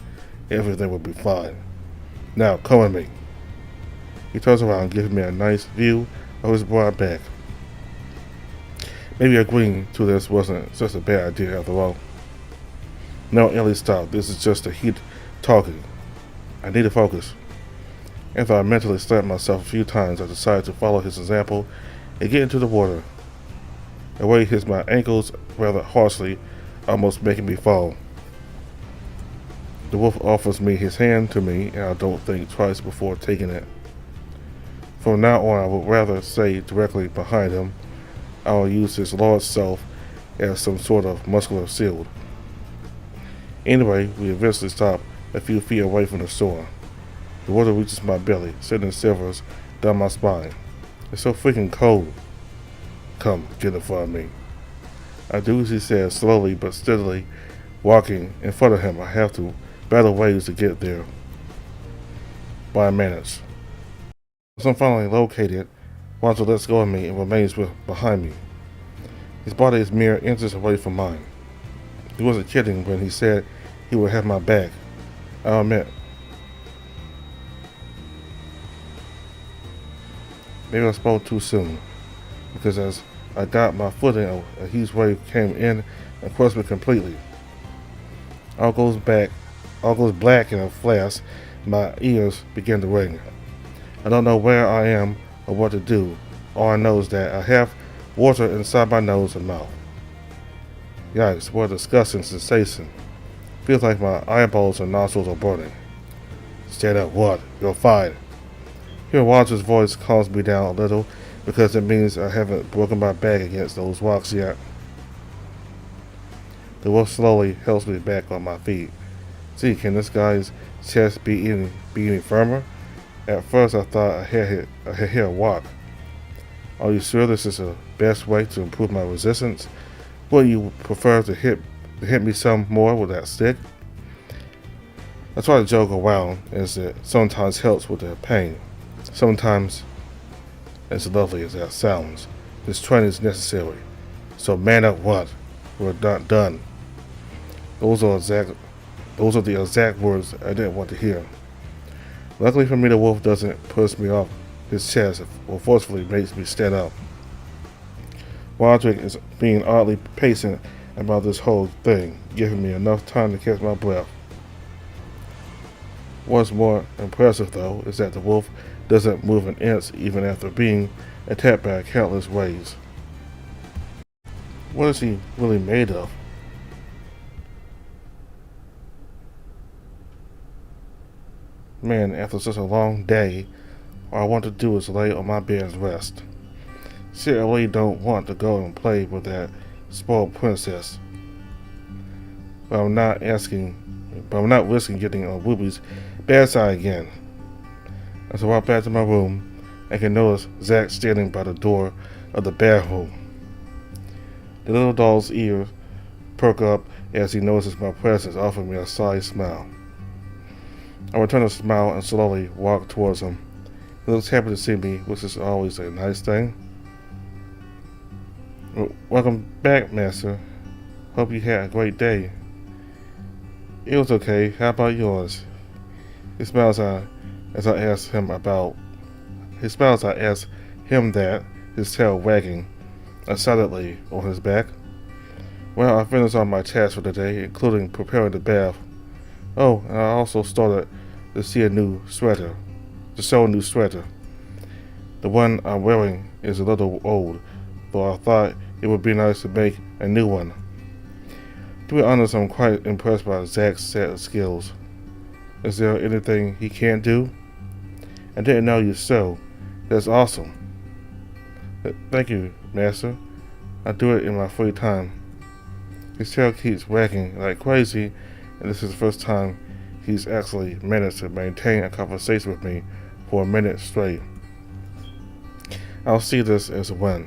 Everything will be fine. Now, come with me. He turns around, giving me a nice view of his broad back. Maybe agreeing to this wasn't such a bad idea after all. No, Ellie, stop. This is just the heat talking. I need to focus. After I mentally slapped myself a few times, I decided to follow his example and get into the water. A wave hits my ankles rather harshly, almost making me fall. The wolf offers me his hand to me, and I don't think twice before taking it. From now on, I would rather stay directly behind him. I will use his large self as some sort of muscular shield. Anyway, we eventually stop a few feet away from the shore. The water reaches my belly, sending shivers down my spine. It's so freaking cold. Come, get in front of me. I do as he says, slowly but steadily, walking in front of him. I have to battle waves to get there. But I manage. Once I'm finally located, Wadsworth lets go of me and remains behind me. His body is mere inches away from mine. He wasn't kidding when he said he would have my back. I'll admit. Maybe I spoke too soon, because as I got my footing, a huge wave came in and crushed me completely. All goes black in a flash My ears begin to ring. I don't know where I am or what to do. All I know is that I have water inside my nose and mouth. Yikes, what a disgusting sensation. Feels like my eyeballs and nostrils are burning. Stand up, what? You're fine. Hearing Roger's voice calms me down a little because it means I haven't broken my back against those rocks yet. The wolf slowly helps me back on my feet. See, can this guy's chest be any firmer? At first I thought I had hit a rock. Are you sure this is the best way to improve my resistance? Would you prefer to hit me some more with that stick? I try to joke around as it sometimes helps with the pain. Sometimes, as lovely as that sounds, this training is necessary. So man up, what? We're not done. Those are the exact words I didn't want to hear. Luckily for me, the wolf doesn't push me off his chest or forcefully makes me stand up. Roderick is being oddly patient about this whole thing, giving me enough time to catch my breath. What's more impressive, though, is that the wolf doesn't move an inch even after being attacked by countless waves. What is he really made of? Man, after such a long day, all I want to do is lay on my bed and rest. See, I really don't want to go and play with that spoiled princess. But I'm not risking getting on Ruby's bad side again. As I walk back to my room, I can notice Zack standing by the door of the bathroom. The little doll's ears perk up as he notices my presence, offering me a side smile. I return the smile and slowly walk towards him. He looks happy to see me, which is always a nice thing. Welcome back, Master. Hope you had a great day. It was okay. How about yours? He smiles as I ask him that, his tail wagging excitedly on his back. Well, I finished all my tasks for the day, including preparing the bath. Oh, and I also started to sew a new sweater. The one I'm wearing is a little old, but I thought it would be nice to make a new one. To be honest, I'm quite impressed by Zack's set of skills. Is there anything he can't do? I didn't know you sew. That's awesome. Thank you, Master. I do it in my free time. His tail keeps wagging like crazy, and this is the first time he's actually managed to maintain a conversation with me for a minute straight. I'll see this as a win.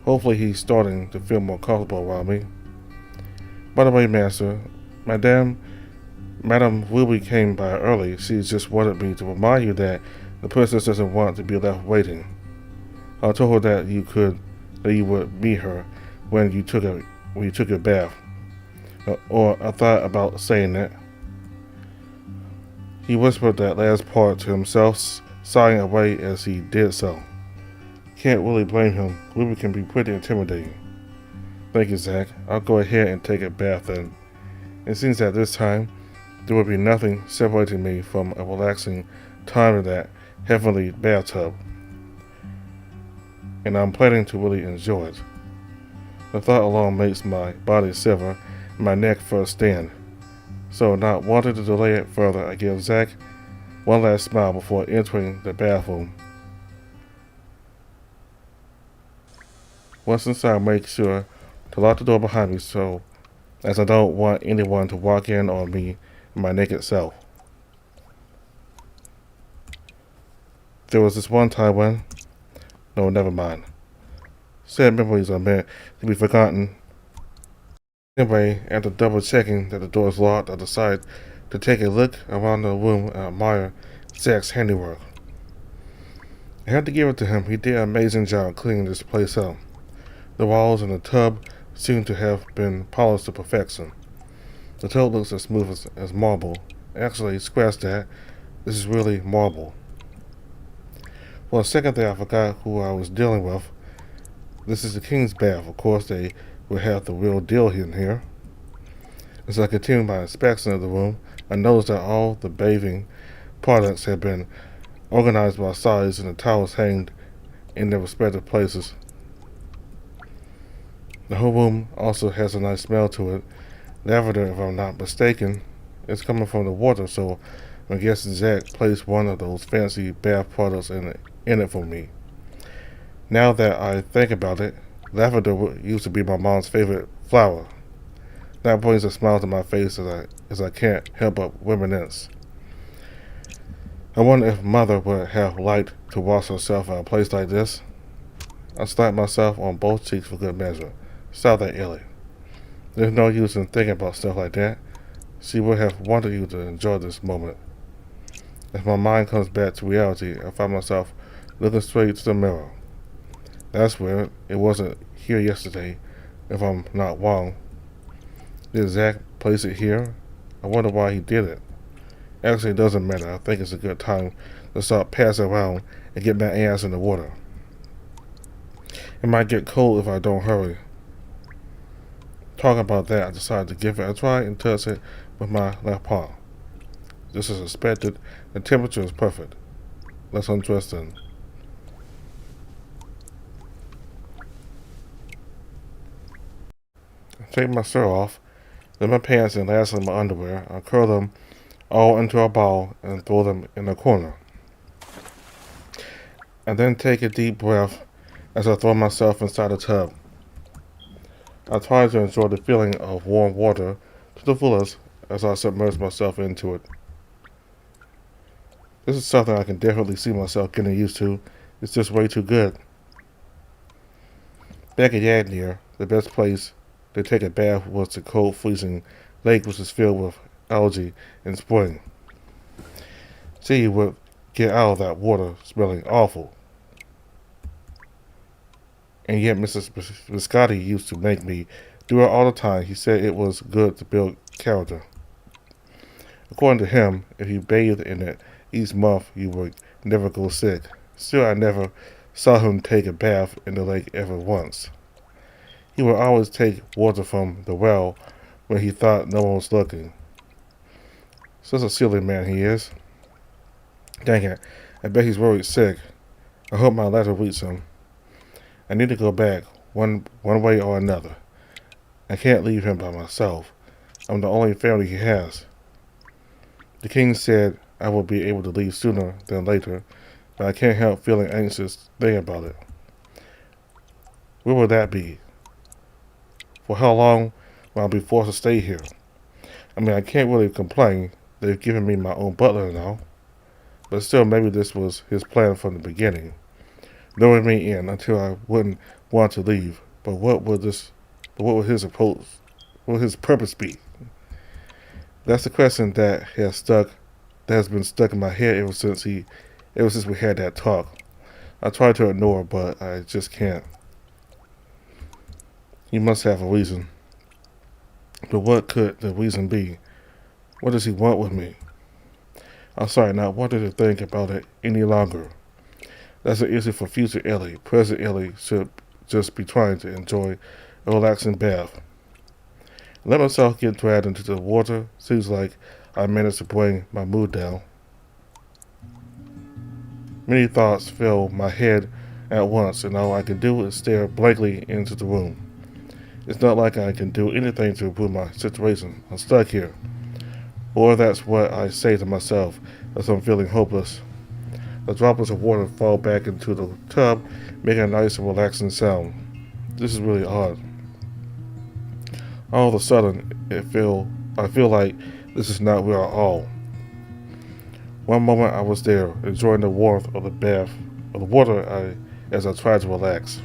Hopefully he's starting to feel more comfortable around me. By the way, Master, Madame Ruby came by early. She just wanted me to remind you that the princess doesn't want to be left waiting. I told her that you would meet her when you took your bath. Or I thought about saying that. He whispered that last part to himself, sighing away as he did so. Can't really blame him. Ruby can be pretty intimidating. Thank you, Zack. I'll go ahead and take a bath then. It seems that this time, there will be nothing separating me from a relaxing time in that heavenly bathtub. And I'm planning to really enjoy it. The thought alone makes my body shiver and my neck first stand. So, not wanting to delay it further, I give Zack one last smile before entering the bathroom. Once inside, I make sure to lock the door behind me as I don't want anyone to walk in on me and my naked self. There was this one time when... No, never mind. Sad memories are meant to be forgotten. Anyway, after double checking that the door is locked, I decide to take a look around the room and admire Zack's handiwork. I have to give it to him. He did an amazing job cleaning this place up. The walls and the tub seem to have been polished to perfection. The tub looks as smooth as marble. Actually, scratch that. This is really marble. For a second there, I forgot who I was dealing with. This is the King's Bath. Of course, they will have the real deal in here. As I continued my inspection of the room, I noticed that all the bathing products had been organized by size and the towels hanged in their respective places. The whole room also has a nice smell to it. Lavender, if I'm not mistaken, is coming from the water, so I guess Zach placed one of those fancy bath products in it for me. Now that I think about it, lavender used to be my mom's favorite flower. That brings a smile to my face as I can't help but reminisce. I wonder if Mother would have liked to wash herself in a place like this. I slapped myself on both cheeks for good measure. Stop that, Ellie. There's no use in thinking about stuff like that. She would have wanted you to enjoy this moment. As my mind comes back to reality, I find myself looking straight to the mirror. That's weird. It wasn't here yesterday, if I'm not wrong. Did Zach place it here? I wonder why he did it. Actually, it doesn't matter. I think it's a good time to start passing around and get my ass in the water. It might get cold if I don't hurry. Talking about that, I decided to give it a try and touch it with my left palm. Just as expected, the temperature is perfect. Let's undress then. I take my shirt off, then my pants and lastly my underwear. I curl them all into a ball and throw them in a corner. I then take a deep breath as I throw myself inside the tub. I try to enjoy the feeling of warm water to the fullest as I submerge myself into it. This is something I can definitely see myself getting used to. It's just way too good. Back at Yadnir, the best place to take a bath was the cold, freezing lake, which is filled with algae in spring. See, you would get out of that water smelling awful. And yet Mrs. Biscotti used to make me do it all the time. He said it was good to build character. According to him, if you bathed in it each month, you would never go sick. Still, I never saw him take a bath in the lake ever once. He would always take water from the well when he thought no one was looking. Such a silly man he is. Dang it, I bet he's worried sick. I hope my letter reaches him. I need to go back, one way or another. I can't leave him by myself. I'm the only family he has. The king said I will be able to leave sooner than later, but I can't help feeling anxious thinking about it. Where will that be? For how long will I be forced to stay here? I mean, I can't really complain. They've given me my own butler and all. But still, maybe this was his plan from the beginning. Luring me in until I wouldn't want to leave. But what would his purpose be? That's the question that has been stuck in my head ever since we had that talk. I try to ignore, but I just can't. He must have a reason. But what could the reason be? What does he want with me? I'm sorry, not wanting to think about it any longer. That's an issue for future Ellie. Present Ellie should just be trying to enjoy a relaxing bath. Let myself get dragged into the water. Seems like I managed to bring my mood down. Many thoughts fill my head at once, and all I can do is stare blankly into the room. It's not like I can do anything to improve my situation. I'm stuck here. Or that's what I say to myself as I'm feeling hopeless. The droplets of water fall back into the tub, making a nice and relaxing sound. This is really odd. All of a sudden, I feel like this is not real at all. One moment I was there, enjoying the warmth of the water as I tried to relax.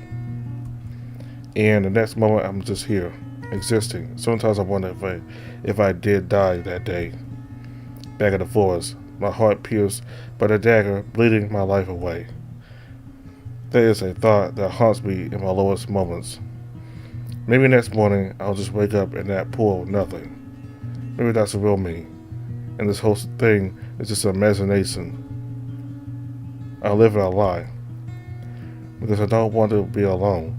And the next moment I'm just here, existing. Sometimes I wonder if I did die that day. Back in the forest, my heart pierced by the dagger, bleeding my life away. That is a thought that haunts me in my lowest moments. Maybe next morning I'll just wake up in that pool of nothing. Maybe that's the real me, and this whole thing is just an imagination. I live in a lie, because I don't want to be alone,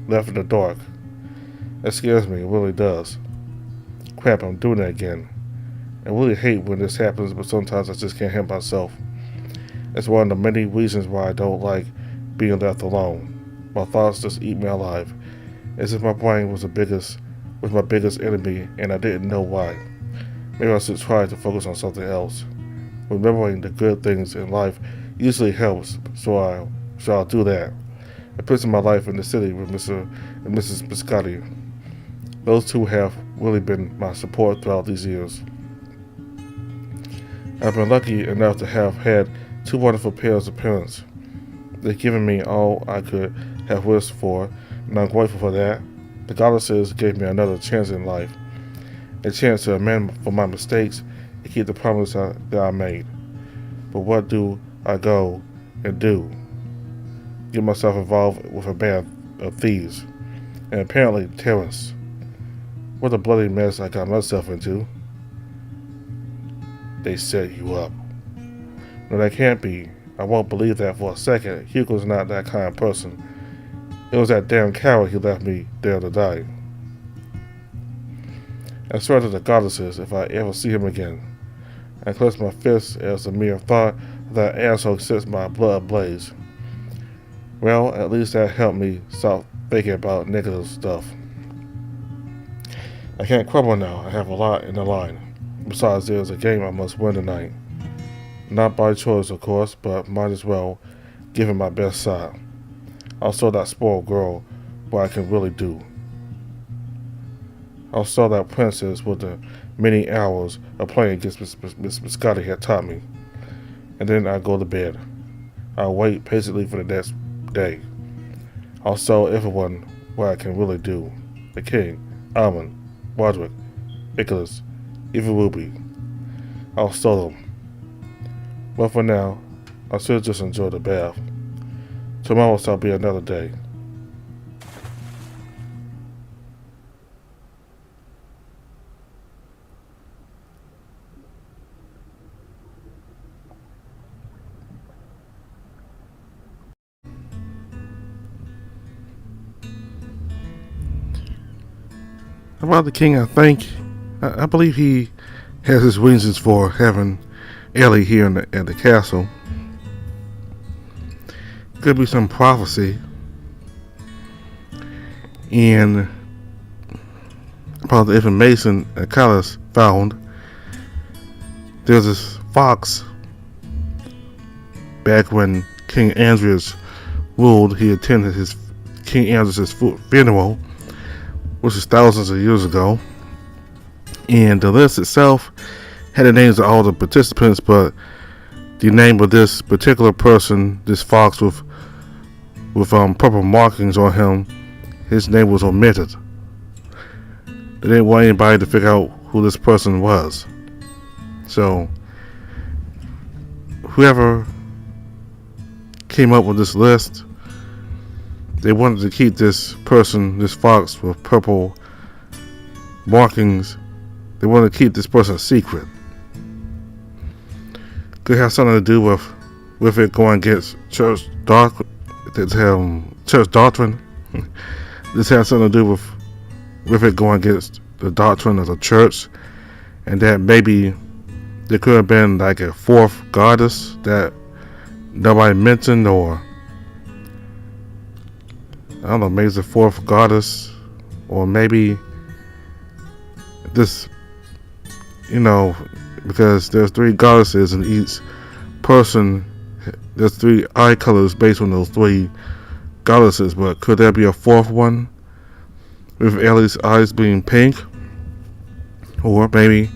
left in the dark. That scares me, it really does. crap, I'm doing that again. I really hate when this happens, but sometimes I just can't help myself. It's one of the many reasons why I don't like being left alone. My thoughts just eat me alive, as if my brain was my biggest enemy, and I didn't know why. Maybe I should try to focus on something else. Remembering the good things in life usually helps, so I'll do that. I picture my life in the city with Mr. and Mrs. Biscotti. Those two have really been my support throughout these years. I've been lucky enough to have had two wonderful pairs of parents. They've given me all I could have wished for, and I'm grateful for that. The goddesses gave me another chance in life, a chance to amend for my mistakes and keep the promise that I made. But what do I go and do? Get myself involved with a band of thieves, and apparently terrorists. What a bloody mess I got myself into. They set you up. No, that can't be. I won't believe that for a second. Hugo's not that kind of person. It was that damn coward who left me there to die. I swear to the goddesses if I ever see him again. I clench my fists as the mere thought of that asshole sets my blood ablaze. Well, at least that helped me stop thinking about negative stuff. I can't crumble now. I have a lot in the line. Besides, there's a game I must win tonight. Not by choice, of course, but might as well give it my best shot. I'll show that spoiled girl what I can really do. I'll show that princess what the many hours of playing against Miss Biscotti had taught me. And then I'll go to bed. I'll wait patiently for the next day. I'll show everyone what I can really do. The king, Almond, Roderick, Nicholas, even Ruby. I'll show them. But for now, I should just enjoy the bath. Tomorrow shall be another day. About the king, I believe he has his reasons for having Ellie here at the castle. Could be some prophecy, and about the information that Callis found, there's this fox back when King Andreas ruled. He attended King Andreas' funeral, which is thousands of years ago, and the list itself had the names of all the participants, but the name of this particular person, this fox with purple markings on him, his name was omitted. They didn't want anybody to figure out who this person was. So whoever came up with this list, they wanted to keep this person, this fox with purple markings, they wanted to keep this person a secret. Could have something to do with it going against church doctrine. This has something to do with it going against the doctrine of the church, and that maybe there could have been like a fourth goddess that nobody mentioned, or I don't know, maybe it's a fourth goddess, or maybe this, because there's three goddesses in each person. There's three eye colors based on those three goddesses, but could there be a fourth one with Ellie's eyes being pink? Or maybe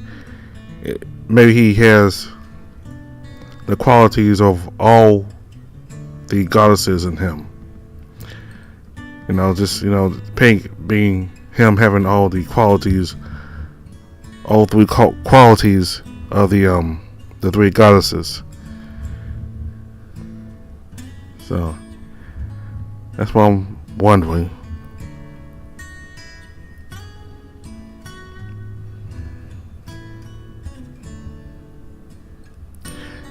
he has the qualities of all the goddesses in him. Pink being him having all the qualities, all three qualities of the three goddesses. So that's what I'm wondering.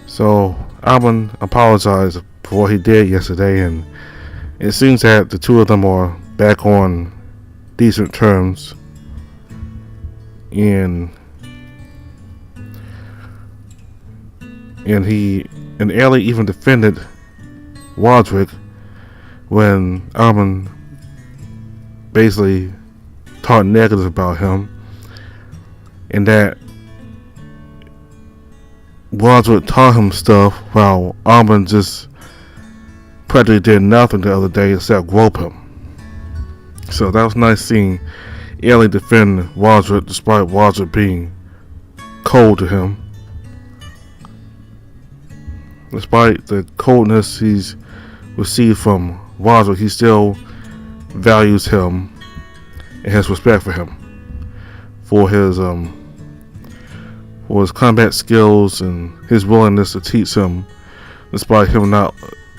So Alvin apologized for what he did yesterday, and it seems that the two of them are back on decent terms. and Ellie even defended Waldrick when Armin basically talked negative about him, and that Waldrick taught him stuff while Armin just practically did nothing the other day except grope him. So that was nice seeing Ellie defend Waldrick despite Waldrick being cold to him. Despite the coldness he's received from Waldrick, he still values him and has respect for him for his combat skills and his willingness to teach him despite him not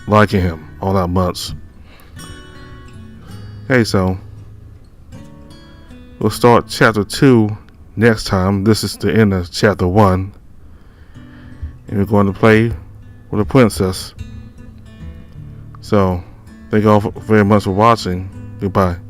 liking him all that much. Okay, so we'll start chapter 2 next time. This is the end of chapter 1, and we're going to play with a princess. So thank you all very much for watching. Goodbye.